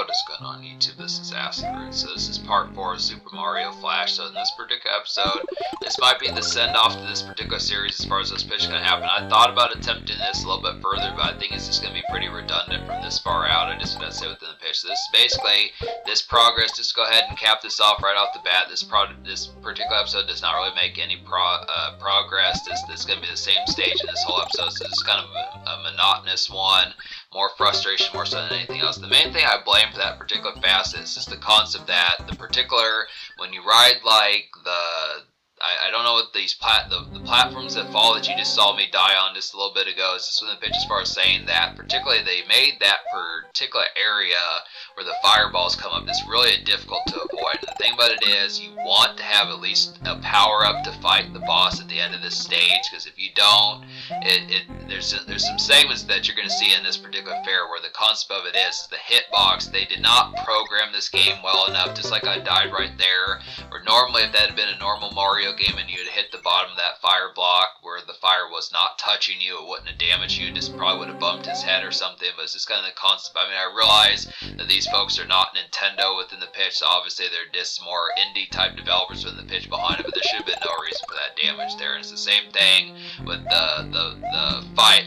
What is going on YouTube? This is Asper. So this is part 4 of Super Mario Flash. So in this particular episode, this might be the send-off to this particular series as far as this pitch going to happen. I thought about attempting this a little bit further, but I think it's just going to be pretty redundant from this far out. I just got to say within the pitch. So this is basically this progress. Just go ahead and cap this off right off the bat. This particular episode does not really make any progress. This is going to be the same stage in this whole episode. So this is kind of a monotonous one. More frustration more so than anything else. The main thing I blame for that particular facet is just the concept that the particular, when you ride like I don't know what these the platforms that fall that you just saw me die on just a little bit ago is just within the pitch as far as saying that particularly they made that particular area where the fireballs come up. It's really difficult to avoid. And the thing about it is you want to have at least a power up to fight the boss at the end of this stage, because if you don't, there's some segments that you're going to see in this particular fair where the concept of it is the hitbox. They did not program this game well enough, just like I died right there, where normally if that had been a normal Mario game and you had hit the bottom of that fire block where the fire was not touching you, it wouldn't have damaged you, it just probably would have bumped his head or something. But it's just kind of the concept. I mean, I realize that these folks are not Nintendo within the pitch, so obviously they're just more indie type developers within the pitch behind it, but there should have been no reason for that damage there. And it's the same thing with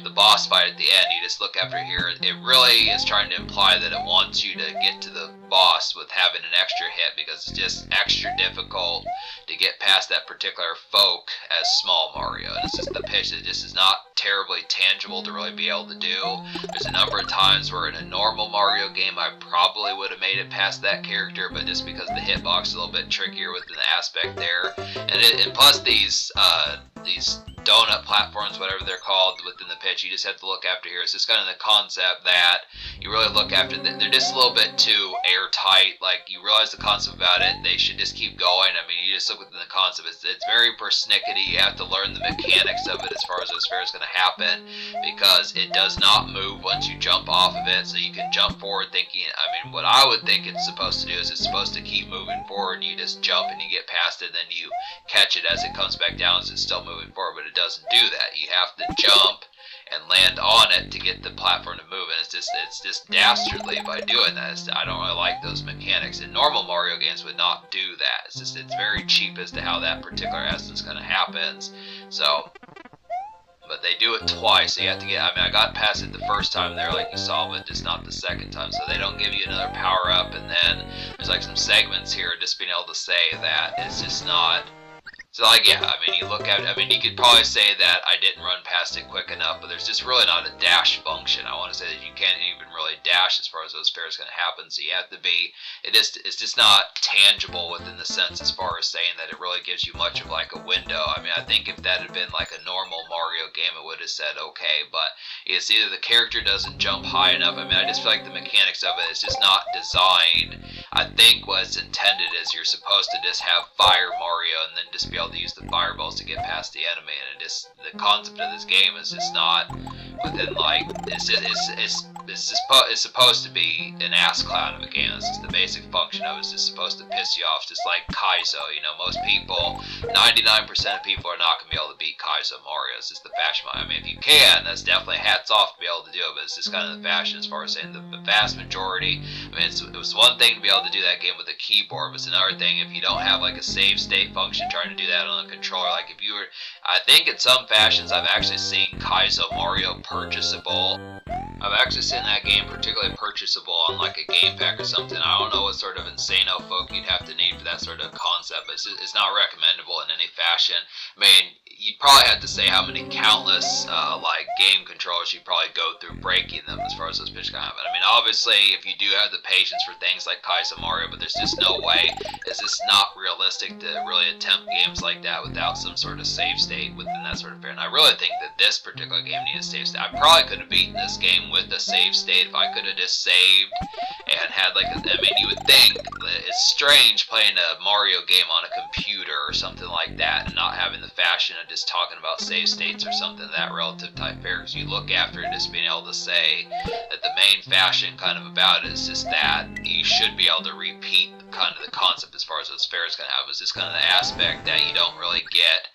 the boss fight at the end. You just look after here, it really is trying to imply that it wants you to get to the boss with having an extra hit, because it's just extra difficult to get past that particular folk as small Mario. And it's just the pitch that just is not terribly tangible to really be able to do. There's a number of times where in a normal Mario game I probably would have made it past that character, but just because the hitbox is a little bit trickier with the aspect there, and plus these donut platforms, whatever they're called within the pitch, you just have to look after here. It's just kind of the concept that you really look after. They're just a little bit too airtight. Like, you realize the concept about it, they should just keep going. I mean, you just look within the concept. It's very persnickety. You have to learn the mechanics of it as far as this fair is going to happen, because it does not move once you jump off of it. So you can jump forward thinking, I mean, what I would think it's supposed to do is it's supposed to keep moving forward. You just jump and you get past it, then you catch it as it comes back down as it's still moving forward, but it doesn't do that. You have to jump and land on it to get the platform to move, and it's just dastardly by doing that. I don't really like those mechanics, and normal Mario games would not do that. It's very cheap as to how that particular essence kind of happens. So, but they do it twice, so you have to get, I mean, I got past it the first time there like you saw, but just not the second time, so they don't give you another power up. And then there's like some segments here just being able to say that it's just not. So, like, yeah, I mean, you look at it, I mean, you could probably say that I didn't run past it quick enough, but there's just really not a dash function. I want to say that you can't even really dash as far as those fairs going to happen, so you have to be, it's just not tangible within the sense as far as saying that it really gives you much of like a window. I mean, I think if that had been like a normal Mario game, it would have said okay, but it's either the character doesn't jump high enough. I mean, I just feel like the mechanics of it is just not designed. I think what it's intended is you're supposed to just have Fire Mario and then just be able to use the fireballs to get past the enemy, and the concept of this game is just not within, like, it's supposed to be an ass clown of a game. This is the basic function of it. It's just supposed to piss you off, just like Kaizo. You know, most people, 99% of people are not going to be able to beat Kaizo Mario. It's just the fashion. I mean, if you can, that's definitely hats off to be able to do it, but it's just kind of the fashion as far as saying the vast majority. I mean, it was one thing to be able to do that game with a keyboard, but it's another thing if you don't have like a save state function trying to do that on a controller. Like, if you were, I think in some fashions I've actually seen Kaizo Mario purchasable. I've actually seen that game particularly purchasable on like a game pack or something. I don't know what sort of insano folk you'd have to need for that sort of concept, but it's not recommendable in any fashion. I mean, you'd probably have to say how many countless like game controllers you'd probably go through breaking them as far as those pitch can happen. I mean, obviously if you do have the patience for things like Kaizo Mario, but there's just no way. It's just not realistic to really attempt games like that without some sort of save state within that sort of fair. And I really think that this particular game needs a save state. I probably could have beaten this game with a save state if I could have just saved and had like I mean, you would think that it's strange playing a Mario game on a computer or something like that and not having the fashion of just talking about save states or something that relative type fair, because you look after it just being able to say that the main fashion kind of about it is just that you should be able to repeat kind of the concept as far as those fairs can have. Is this kind of the aspect that you don't really get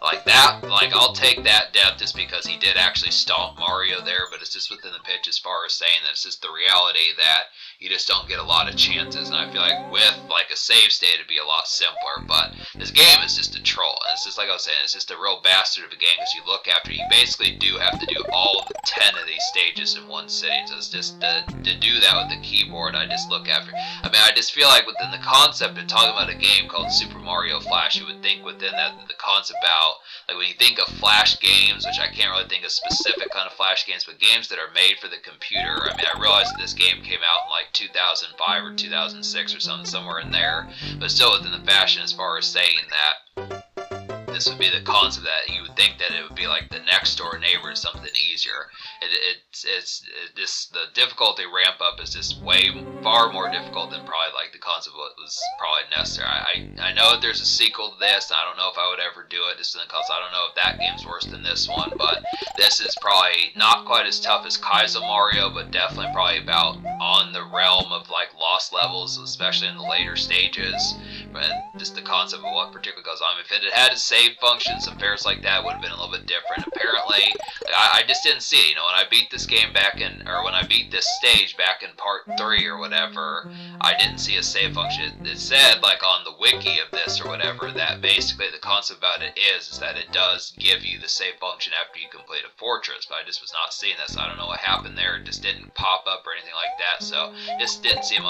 Like that, like I'll take that depth just because he did actually stomp Mario there, but it's just within the pitch as far as saying that it's just the reality that you just don't get a lot of chances, and I feel like with like a save state it'd be a lot simpler, but this game is just a troll, and it's just like I was saying, it's just a real bastard of a game because you look after, you basically do have to do all 10 of these stages in one sitting, so it's just to do that with the keyboard, I just look after. I mean, I just feel like within the concept of talking about a game called Super Mario Flash, you would think within that the concept about, like when you think of Flash games, which I can't really think of specific kind of Flash games, but games that are made for the computer. I mean, I realized that this game came out in like 2005 or 2006 or something, somewhere in there, but still within the fashion as far as saying that this would be the concept that you would think that it would be like the next door neighbor, something easier. It's just the difficulty ramp up is just far more difficult than probably like the concept of what was probably necessary. I know that there's a sequel to this, and I don't know if I would ever do it just because I don't know if that game's worse than this one, but this is probably not quite as tough as Kaizo Mario, but definitely probably about on the realm of like lost levels, especially in the later stages. And just the concept of what particularly goes on. If it had a save function, some fairs like that would have been a little bit different. Apparently, I just didn't see it. You know, when I beat this game back in, or when I beat this stage back in part 3 or whatever, I didn't see a save function. It said, like on the wiki of this or whatever, that basically the concept about it is that it does give you the save function after you complete a fortress, but I just was not seeing this. I don't know what happened there. It just didn't pop up or anything like that, so it just didn't seem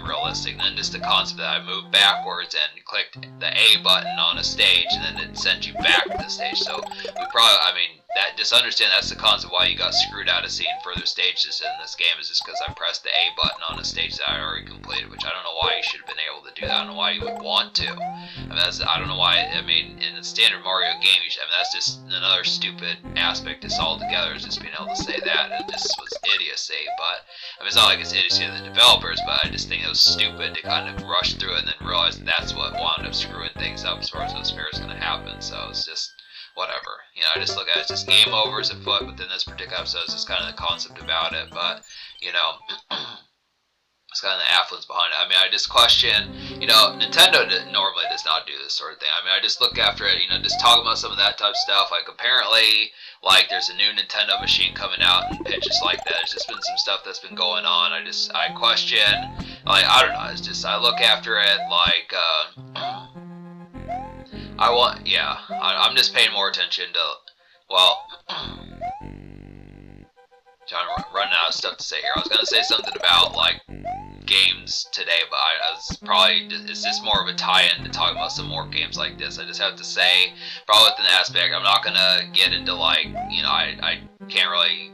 realistic. And then just the concept that I moved backwards and clicked the A button on a stage, and then it sent you back to the stage. So we probably, I mean, that just understand that's the concept why you got screwed out of seeing further stages in this game is just because I pressed the A button on a stage that I already completed, which I don't know why you should have been able to do that. I don't know why you would want to. I mean, I don't know why. I mean, in a standard Mario game, I mean, that's just another stupid aspect just altogether, is just being able to say that. It just was idiocy, but I mean, it's not like it's idiocy of the developers, but I just think it was stupid to kind of rush through it and then realize that that's what wound up screwing things up as far as those fairs going to happen. So it's just whatever. You know, I just look at it as just game overs afoot within this particular episode. It's just kind of the concept about it, but you know. It's kind of the affluence behind it. I mean, I just question, you know, Nintendo normally does not do this sort of thing. I mean, I just look after it, you know, just talking about some of that type of stuff. Like, apparently, like, there's a new Nintendo machine coming out and pitches like that. There's just been some stuff that's been going on. I question, like, I don't know. It's just, I look after it like, I'm just paying more attention to, well, running out of stuff to say here. I was going to say something about, like, games today, but it's just more of a tie-in to talk about some more games like this. I just have to say, probably within the aspect, I'm not going to get into, like, you know, I can't really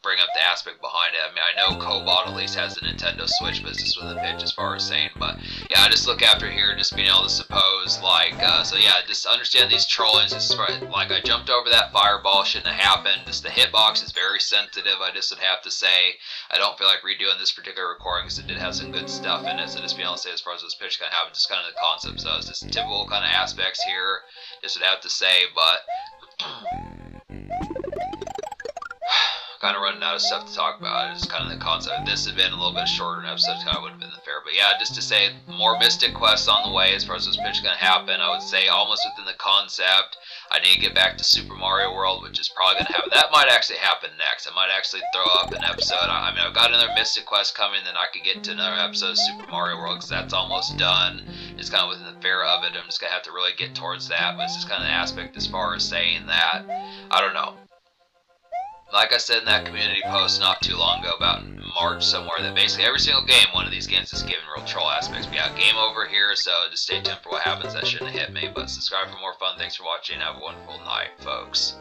bring up the aspect behind it. I mean, I know Cobalt at least has the Nintendo Switch business with a pitch as far as saying, but yeah, I just look after here, just being able to suppose, like, so yeah, just understand these trollings. Just like, I jumped over that fireball, shouldn't have happened. Just the hitbox is very sensitive, I just would have to say. I don't feel like redoing this particular recording because it did have some good stuff in it, so just being able to say as far as this pitch kind of happened, just kind of the concept. So it's just typical kind of aspects here, just would have to say, but kind of running out of stuff to talk about. It's kind of the concept. If this had been a little bit shorter, an episode kind of would have been fair. But yeah, just to say, more Mystic Quests on the way as far as this pitch going to happen. I would say almost within the concept. I need to get back to Super Mario World, which is probably going to happen. That might actually happen next. I might actually throw up an episode. I mean, I've got another Mystic Quest coming, then I could get to another episode of Super Mario World because that's almost done. It's kind of within the fair of it. I'm just going to have to really get towards that. But it's just kind of an aspect as far as saying that. I don't know. Like I said in that community post not too long ago, about March somewhere, that basically every single game, one of these games is given real troll aspects. But yeah, game over here, so just stay tuned for what happens. That shouldn't have hit me, but subscribe for more fun. Thanks for watching. Have a wonderful night, folks.